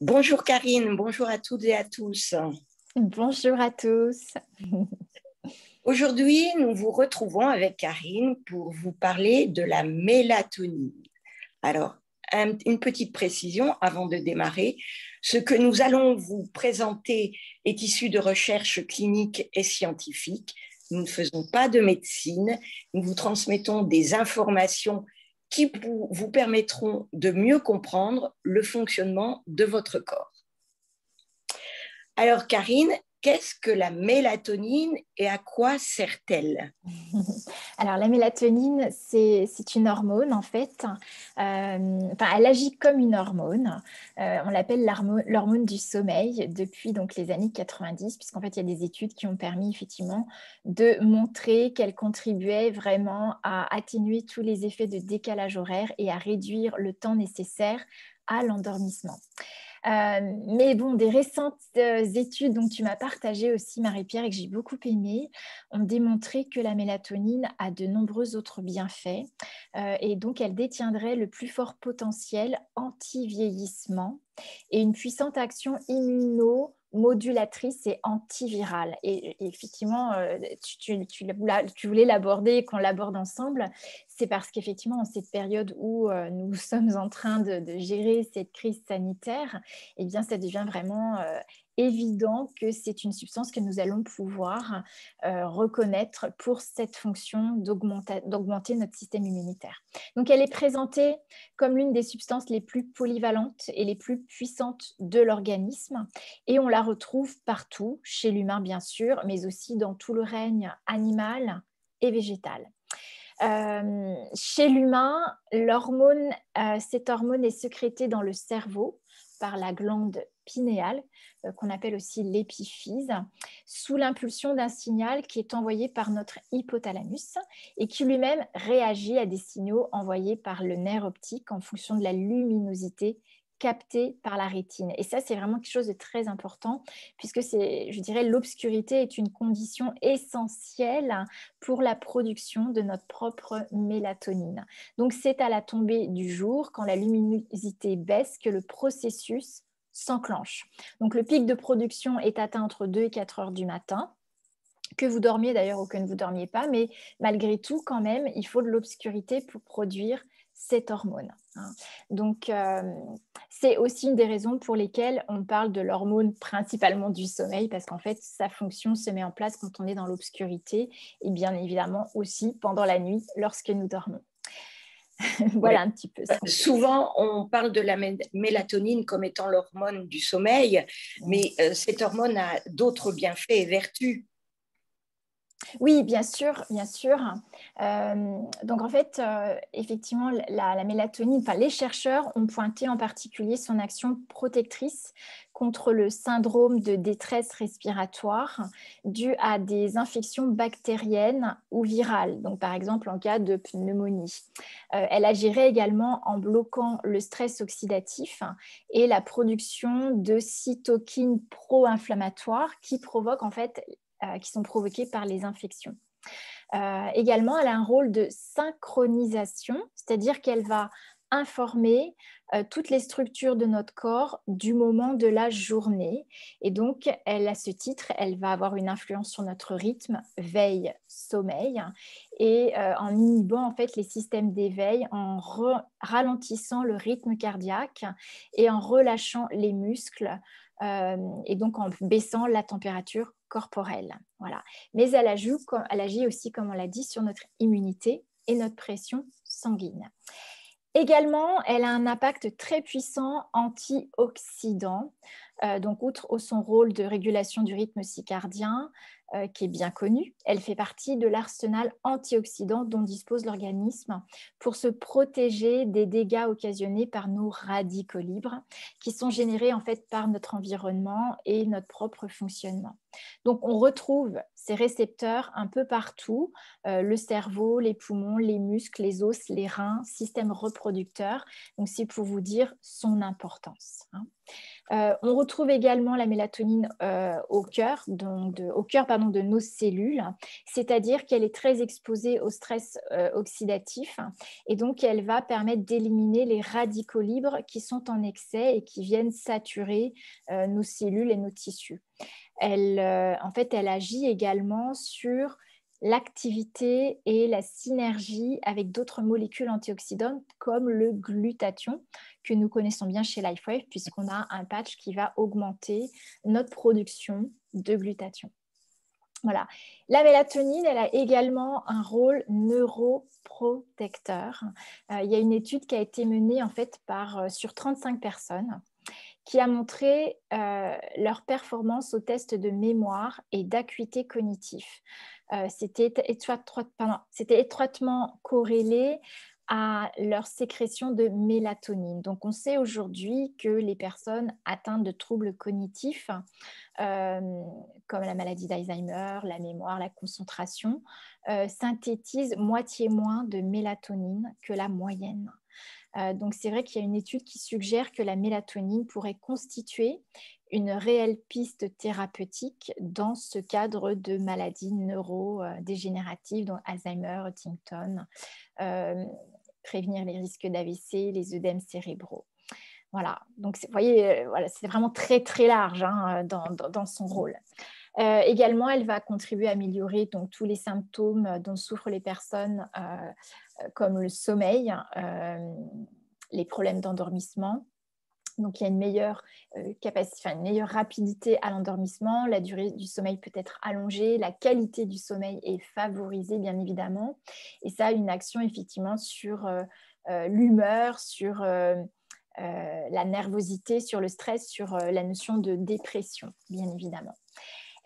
Bonjour Karine, bonjour à toutes et à tous. Bonjour à tous. Aujourd'hui, nous vous retrouvons avec Karine pour vous parler de la mélatonine. Alors, une petite précision avant de démarrer. Ce que nous allons vous présenter est issu de recherches cliniques et scientifiques. Nous ne faisons pas de médecine. Nous vous transmettons des informations qui vous permettront de mieux comprendre le fonctionnement de votre corps. Alors, Karine, qu'est-ce que la mélatonine et à quoi sert-elle? Alors, la mélatonine, c'est une hormone, en fait. Elle agit comme une hormone. On l'appelle l'hormone du sommeil depuis donc, les années 90, puisqu'en fait, il y a des études qui ont permis effectivement de montrer qu'elle contribuait vraiment à atténuer tous les effets de décalage horaire et à réduire le temps nécessaire à l'endormissement. Mais bon, des récentes études dont tu m'as partagé aussi, Marie-Pierre, et que j'ai beaucoup aimé, ont démontré que la mélatonine a de nombreux autres bienfaits et donc elle détiendrait le plus fort potentiel anti-vieillissement et une puissante action immunomodulatrice et antivirale. Et effectivement, tu voulais l'aborder et qu'on l'aborde ensemble, c'est parce qu'effectivement, en cette période où nous sommes en train de gérer cette crise sanitaire, eh bien, ça devient vraiment évident que c'est une substance que nous allons pouvoir reconnaître pour cette fonction d'augmenter notre système immunitaire. Donc, elle est présentée comme l'une des substances les plus polyvalentes et les plus puissantes de l'organisme et on la retrouve partout, chez l'humain bien sûr, mais aussi dans tout le règne animal et végétal. Chez l'humain, cette hormone est sécrétée dans le cerveau par la glande pinéale, qu'on appelle aussi l'épiphyse, sous l'impulsion d'un signal qui est envoyé par notre hypothalamus et qui lui-même réagit à des signaux envoyés par le nerf optique en fonction de la luminosité captée par la rétine. Et ça, c'est vraiment quelque chose de très important puisque je dirais, l'obscurité est une condition essentielle pour la production de notre propre mélatonine. Donc, c'est à la tombée du jour, quand la luminosité baisse, que le processus s'enclenche. Donc, le pic de production est atteint entre 2 et 4 heures du matin, que vous dormiez d'ailleurs ou que ne vous dormiez pas, mais malgré tout, quand même, il faut de l'obscurité pour produire cette hormone. Donc, c'est aussi une des raisons pour lesquelles on parle de l'hormone principalement du sommeil, parce qu'en fait, sa fonction se met en place quand on est dans l'obscurité et bien évidemment aussi pendant la nuit lorsque nous dormons. Ouais. Voilà un petit peu ça. Souvent, on parle de la mélatonine comme étant l'hormone du sommeil, mais cette hormone a d'autres bienfaits et vertus. Oui, bien sûr, bien sûr. Donc en fait, effectivement, la mélatonine, les chercheurs ont pointé en particulier son action protectrice contre le syndrome de détresse respiratoire dû à des infections bactériennes ou virales, donc par exemple en cas de pneumonie. Elle agirait également en bloquant le stress oxydatif et la production de cytokines pro-inflammatoires qui provoquent en fait qui sont provoquées par les infections. Également, elle a un rôle de synchronisation, c'est-à-dire qu'elle va informer toutes les structures de notre corps du moment de la journée. Et donc, à ce titre, elle va avoir une influence sur notre rythme veille-sommeil et en inhibant en fait les systèmes d'éveil, en ralentissant le rythme cardiaque et en relâchant les muscles et donc en baissant la température corporelle. Voilà. Mais elle agit aussi, comme on l'a dit, sur notre immunité et notre pression sanguine. Également, elle a un impact très puissant antioxydant. Donc, outre son rôle de régulation du rythme circadien, qui est bien connu, elle fait partie de l'arsenal antioxydant dont dispose l'organisme pour se protéger des dégâts occasionnés par nos radicaux libres, qui sont générés en fait par notre environnement et notre propre fonctionnement. Donc, on retrouve ces récepteurs un peu partout, le cerveau, les poumons, les muscles, les os, les reins, système reproducteur. Donc, c'est pour vous dire son importance. On retrouve également la mélatonine au cœur, de nos cellules, c'est-à-dire qu'elle est très exposée au stress oxydatif et donc elle va permettre d'éliminer les radicaux libres qui sont en excès et qui viennent saturer nos cellules et nos tissus. En fait, elle agit également sur l'activité et la synergie avec d'autres molécules antioxydantes comme le glutathion que nous connaissons bien chez LifeWave puisqu'on a un patch qui va augmenter notre production de glutathion. Voilà. La mélatonine, elle a également un rôle neuroprotecteur. Il y a une étude qui a été menée en fait sur 35 personnes qui a montré leur performance au test de mémoire et d'acuité cognitive. C'était étroitement corrélé à leur sécrétion de mélatonine. Donc, on sait aujourd'hui que les personnes atteintes de troubles cognitifs, comme la maladie d'Alzheimer, la mémoire, la concentration, synthétisent moitié moins de mélatonine que la moyenne. Donc, c'est vrai qu'il y a une étude qui suggère que la mélatonine pourrait constituer une réelle piste thérapeutique dans ce cadre de maladies neurodégénératives, dont Alzheimer, Huntington, prévenir les risques d'AVC, les œdèmes cérébraux. Voilà, donc vous voyez, voilà, c'est vraiment très très large hein, dans son rôle. Également, elle va contribuer à améliorer donc, tous les symptômes dont souffrent les personnes, comme le sommeil, les problèmes d'endormissement. Donc, il y a une meilleure une meilleure rapidité à l'endormissement, la durée du sommeil peut être allongée, la qualité du sommeil est favorisée, bien évidemment. Et ça a une action effectivement sur l'humeur, sur la nervosité, sur le stress, sur la notion de dépression, bien évidemment.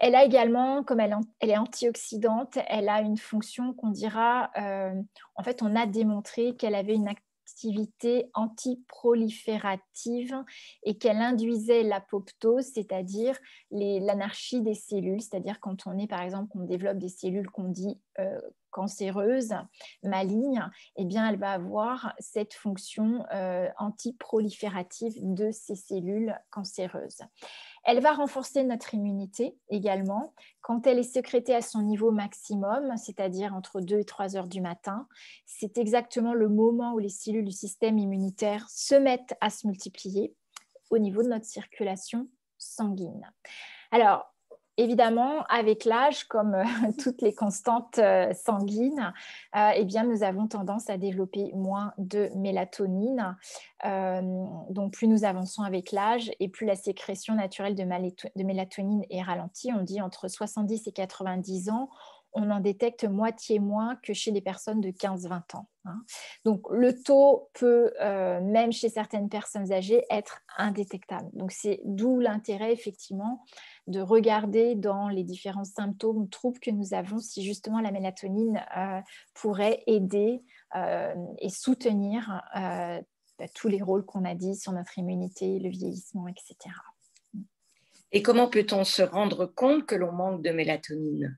Elle a également, comme elle est antioxydante, elle a une fonction qu'on dira, en fait, on a démontré qu'elle avait une activité antiproliférative et qu'elle induisait l'apoptose, c'est-à-dire l'anarchie des cellules, c'est-à-dire quand on est, par exemple, qu'on développe des cellules qu'on dit cancéreuses, malignes, eh bien, elle va avoir cette fonction antiproliférative de ces cellules cancéreuses. Elle va renforcer notre immunité également quand elle est sécrétée à son niveau maximum, c'est-à-dire entre 2 et 3 heures du matin. C'est exactement le moment où les cellules du système immunitaire se mettent à se multiplier au niveau de notre circulation sanguine. Alors, évidemment, avec l'âge, comme toutes les constantes sanguines, eh bien, nous avons tendance à développer moins de mélatonine. Donc, plus nous avançons avec l'âge et plus la sécrétion naturelle de mélatonine est ralentie. On dit entre 70 et 90 ans, on en détecte moitié moins que chez les personnes de 15-20 ans. Hein. Donc, le taux peut, même chez certaines personnes âgées, être indétectable. Donc, c'est d'où l'intérêt, effectivement, de regarder dans les différents symptômes ou troubles que nous avons si justement la mélatonine pourrait aider et soutenir tous les rôles qu'on a dit sur notre immunité, le vieillissement, etc. Et comment peut-on se rendre compte que l'on manque de mélatonine ?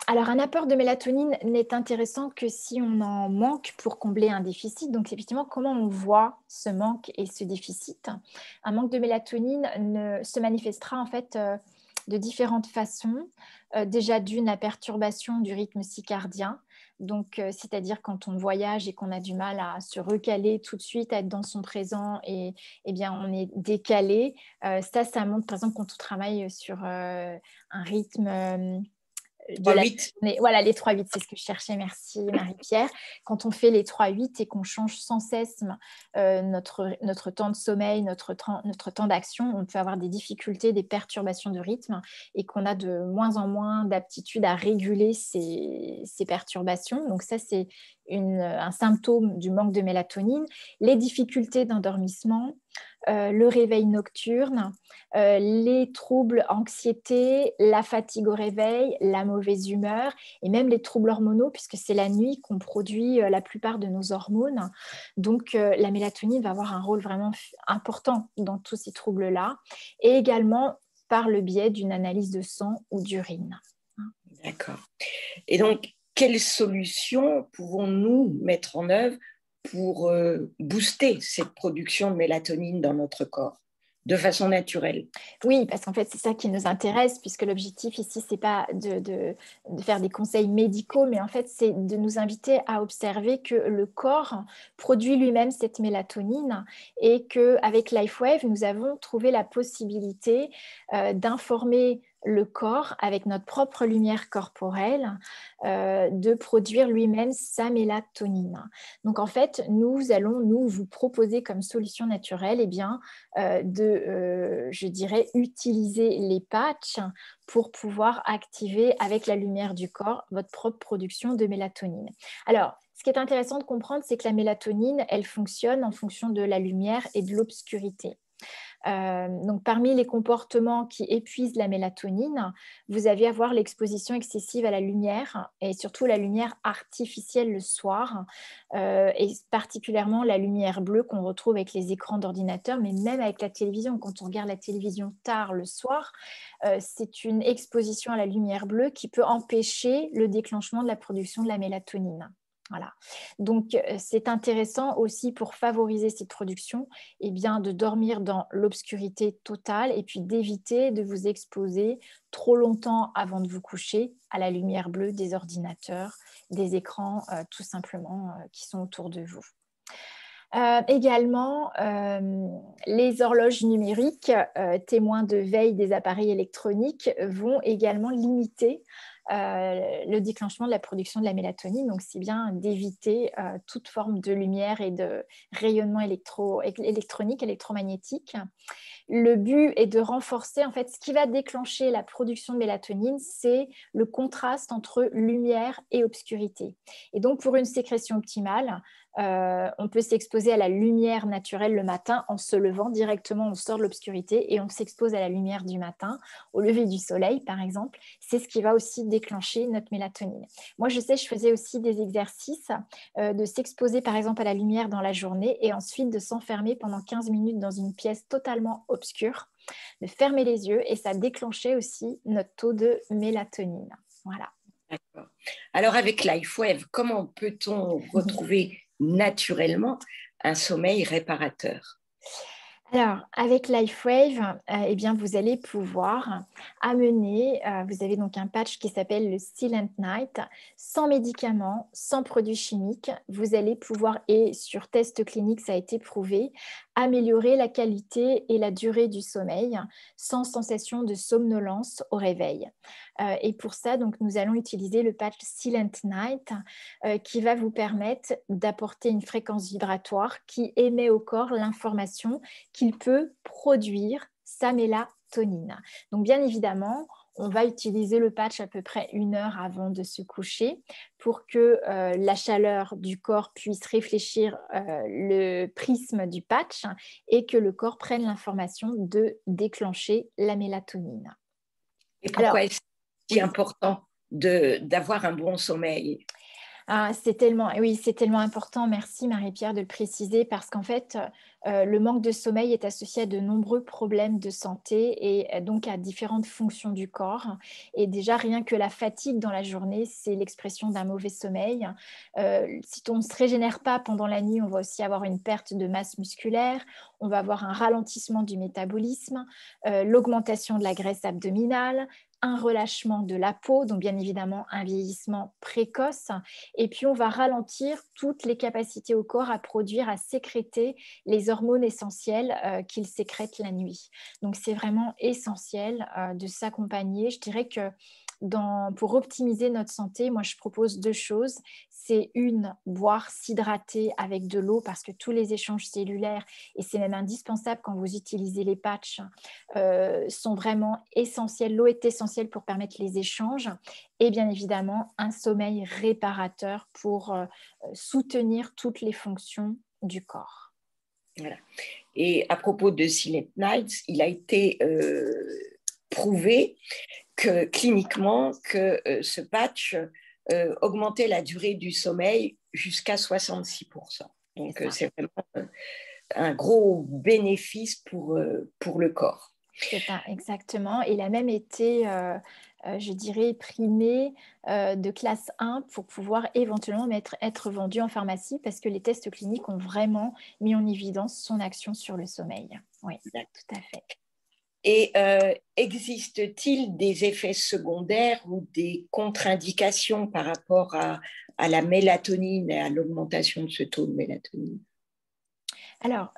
Alors, un apport de mélatonine n'est intéressant que si on en manque pour combler un déficit. Donc, effectivement, comment on voit ce manque et ce déficit ? Un manque de mélatonine se manifestera en fait de différentes façons. Déjà d'une, la perturbation du rythme circadien. Donc, c'est-à-dire quand on voyage et qu'on a du mal à se recaler tout de suite, à être dans son présent et eh bien, on est décalé. Ça montre, par exemple, quand on travaille sur un rythme... Voilà, les 3-8, c'est ce que je cherchais, merci Marie-Pierre. Quand on fait les 3-8 et qu'on change sans cesse notre temps de sommeil, notre temps d'action, on peut avoir des difficultés, des perturbations de rythme et qu'on a de moins en moins d'aptitude à réguler ces perturbations. Donc ça, c'est un symptôme du manque de mélatonine. Les difficultés d'endormissement, le réveil nocturne, les troubles anxiété, la fatigue au réveil, la mauvaise humeur et même les troubles hormonaux puisque c'est la nuit qu'on produit la plupart de nos hormones. Donc la mélatonine va avoir un rôle vraiment important dans tous ces troubles-là et également par le biais d'une analyse de sang ou d'urine. D'accord. Et donc, quelles solutions pouvons-nous mettre en œuvre pour booster cette production de mélatonine dans notre corps de façon naturelle. Oui, parce qu'en fait, c'est ça qui nous intéresse, puisque l'objectif ici, ce n'est pas de faire des conseils médicaux, mais en fait, c'est de nous inviter à observer que le corps produit lui-même cette mélatonine et qu'avec LifeWave, nous avons trouvé la possibilité d'informer le corps, avec notre propre lumière corporelle, de produire lui-même sa mélatonine. Donc, en fait, nous allons, vous proposer comme solution naturelle, eh bien, je dirais, utiliser les patchs pour pouvoir activer avec la lumière du corps votre propre production de mélatonine. Alors, ce qui est intéressant de comprendre, c'est que la mélatonine, elle fonctionne en fonction de la lumière et de l'obscurité. Donc, parmi les comportements qui épuisent la mélatonine, vous allez avoir l'exposition excessive à la lumière et surtout la lumière artificielle le soir et particulièrement la lumière bleue qu'on retrouve avec les écrans d'ordinateur, mais même avec la télévision. Quand on regarde la télévision tard le soir, c'est une exposition à la lumière bleue qui peut empêcher le déclenchement de la production de la mélatonine. Voilà. Donc, c'est intéressant aussi pour favoriser cette production, eh bien, de dormir dans l'obscurité totale et puis d'éviter de vous exposer trop longtemps avant de vous coucher à la lumière bleue des ordinateurs, des écrans, tout simplement, qui sont autour de vous. Également, les horloges numériques, témoins de veille des appareils électroniques, vont également limiter le déclenchement de la production de la mélatonine. Donc, c'est bien d'éviter toute forme de lumière et de rayonnement électronique, électromagnétique. Le but est de renforcer, en fait, ce qui va déclencher la production de mélatonine, c'est le contraste entre lumière et obscurité. Et donc, pour une sécrétion optimale, on peut s'exposer à la lumière naturelle le matin en se levant directement, on sort de l'obscurité et on s'expose à la lumière du matin, au lever du soleil par exemple. C'est ce qui va aussi déclencher notre mélatonine. Moi, je sais, je faisais aussi des exercices de s'exposer par exemple à la lumière dans la journée et ensuite de s'enfermer pendant 15 minutes dans une pièce totalement obscure, de fermer les yeux et ça déclenchait aussi notre taux de mélatonine. Voilà. D'accord. Alors avec LifeWave, comment peut-on retrouver naturellement un sommeil réparateur? Alors, avec LifeWave, eh bien, vous allez pouvoir amener, vous avez donc un patch qui s'appelle le Silent Night, sans médicaments, sans produits chimiques. Vous allez pouvoir, et sur test clinique, ça a été prouvé, améliorer la qualité et la durée du sommeil sans sensation de somnolence au réveil. Et pour ça, donc, nous allons utiliser le patch Silent Night qui va vous permettre d'apporter une fréquence vibratoire qui émet au corps l'information qu'il peut produire sa mélatonine. Donc, bien évidemment, on va utiliser le patch à peu près 1 heure avant de se coucher pour que la chaleur du corps puisse réfléchir le prisme du patch et que le corps prenne l'information de déclencher la mélatonine. Et pourquoi est-ce si important d'avoir un bon sommeil? C'est tellement important, merci Marie-Pierre de le préciser, parce qu'en fait, le manque de sommeil est associé à de nombreux problèmes de santé et donc à différentes fonctions du corps. Et déjà, rien que la fatigue dans la journée, c'est l'expression d'un mauvais sommeil. Si on ne se régénère pas pendant la nuit, on va aussi avoir une perte de masse musculaire, on va avoir un ralentissement du métabolisme, l'augmentation de la graisse abdominale, un relâchement de la peau, donc bien évidemment un vieillissement précoce. Et puis, on va ralentir toutes les capacités au corps à produire, à sécréter les hormones essentielles qu'il sécrète la nuit. Donc, c'est vraiment essentiel de s'accompagner. Je dirais que pour optimiser notre santé, moi, je propose 2 choses. C'est boire, s'hydrater avec de l'eau parce que tous les échanges cellulaires, et c'est même indispensable quand vous utilisez les patchs, sont vraiment essentiels. L'eau est essentielle pour permettre les échanges et bien évidemment un sommeil réparateur pour soutenir toutes les fonctions du corps. Voilà. Et à propos de Silent Nights, il a été prouvé que cliniquement que ce patch augmentait la durée du sommeil jusqu'à 66%. Donc c'est vraiment un gros bénéfice pour le corps. C'est ça, exactement. Il a même été je dirais, primé de classe 1 pour pouvoir éventuellement être vendu en pharmacie parce que les tests cliniques ont vraiment mis en évidence son action sur le sommeil. Oui, tout à fait. Et existe-t-il des effets secondaires ou des contre-indications par rapport à la mélatonine et à l'augmentation de ce taux de mélatonine? Alors,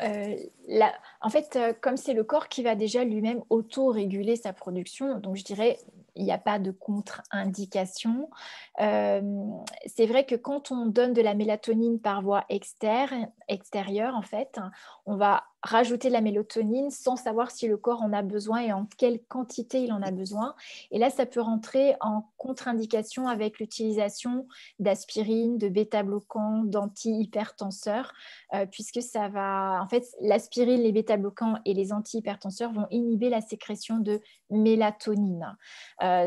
en fait, comme c'est le corps qui va déjà lui-même auto-réguler sa production, donc je dirais, il n'y a pas de contre-indication. C'est vrai que quand on donne de la mélatonine par voie extérieure, en fait, on va rajouter de la mélatonine sans savoir si le corps en a besoin et en quelle quantité il en a besoin. Et là, ça peut rentrer en contre-indication avec l'utilisation d'aspirine, de bêta-bloquants, d'antihypertenseurs, puisque ça va, en fait, l'aspirine, les bêta-bloquants et les antihypertenseurs vont inhiber la sécrétion de mélatonine.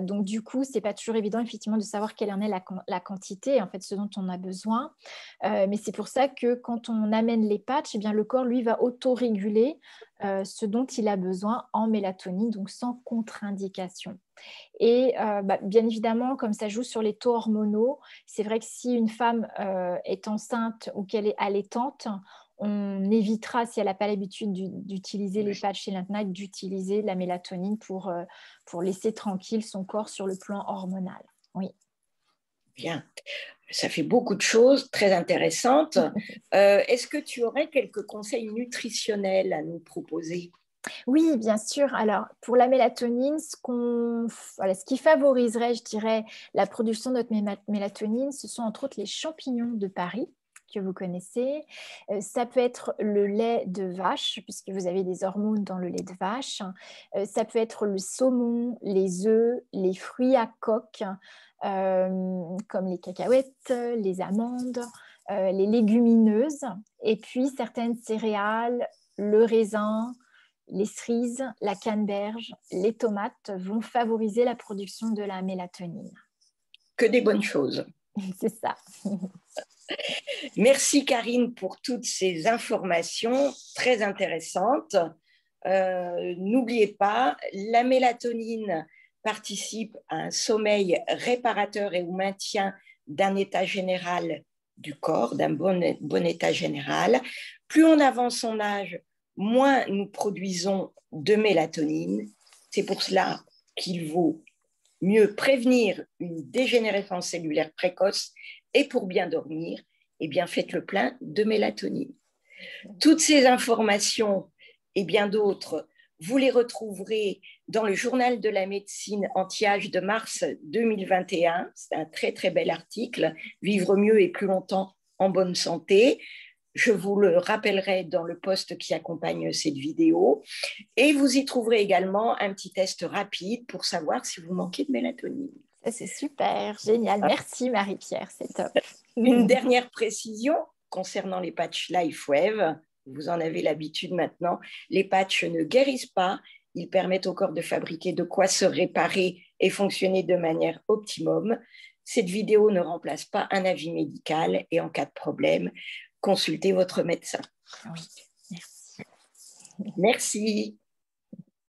Donc, du coup, ce n'est pas toujours évident, effectivement, de savoir quelle en est la quantité, en fait, ce dont on a besoin. Mais c'est pour ça que quand on amène les patchs, eh bien, le corps, lui, va auto-réguler ce dont il a besoin en mélatonine, donc sans contre-indication. Et bien évidemment, comme ça joue sur les taux hormonaux, c'est vrai que si une femme est enceinte ou qu'elle est allaitante, on évitera, si elle n'a pas l'habitude d'utiliser les patchs chez Night, d'utiliser la mélatonine pour laisser tranquille son corps sur le plan hormonal. Oui. Bien. Ça fait beaucoup de choses très intéressantes. Est-ce que tu aurais quelques conseils nutritionnels à nous proposer? Oui, bien sûr. Alors, pour la mélatonine, ce qui favoriserait, je dirais, la production de notre mélatonine, ce sont entre autres les champignons de Paris que vous connaissez. Ça peut être le lait de vache, puisque vous avez des hormones dans le lait de vache. Ça peut être le saumon, les œufs, les fruits à coque, comme les cacahuètes, les amandes, les légumineuses, et puis certaines céréales, le raisin, les cerises, la canneberge, les tomates vont favoriser la production de la mélatonine. Que des bonnes choses. C'est ça. Merci Karine pour toutes ces informations très intéressantes. N'oubliez pas, la mélatonine participe à un sommeil réparateur et au maintien d'un état général du corps, d'un bon état général. Plus on avance en âge, moins nous produisons de mélatonine. C'est pour cela qu'il vaut mieux prévenir une dégénérescence cellulaire précoce et pour bien dormir, eh bien faites le plein de mélatonine. Toutes ces informations et bien d'autres, vous les retrouverez dans le journal de la médecine anti-âge de mars 2021. C'est un très très bel article, Vivre mieux et plus longtemps en bonne santé. Je vous le rappellerai dans le post qui accompagne cette vidéo. Et vous y trouverez également un petit test rapide pour savoir si vous manquez de mélatonine. Ça, c'est super, génial. Merci Marie-Pierre, c'est top. Une dernière précision concernant les patchs LifeWave. Vous en avez l'habitude maintenant. Les patchs ne guérissent pas. Ils permettent au corps de fabriquer de quoi se réparer et fonctionner de manière optimum. Cette vidéo ne remplace pas un avis médical et en cas de problème, consultez votre médecin. Oui, merci. Merci.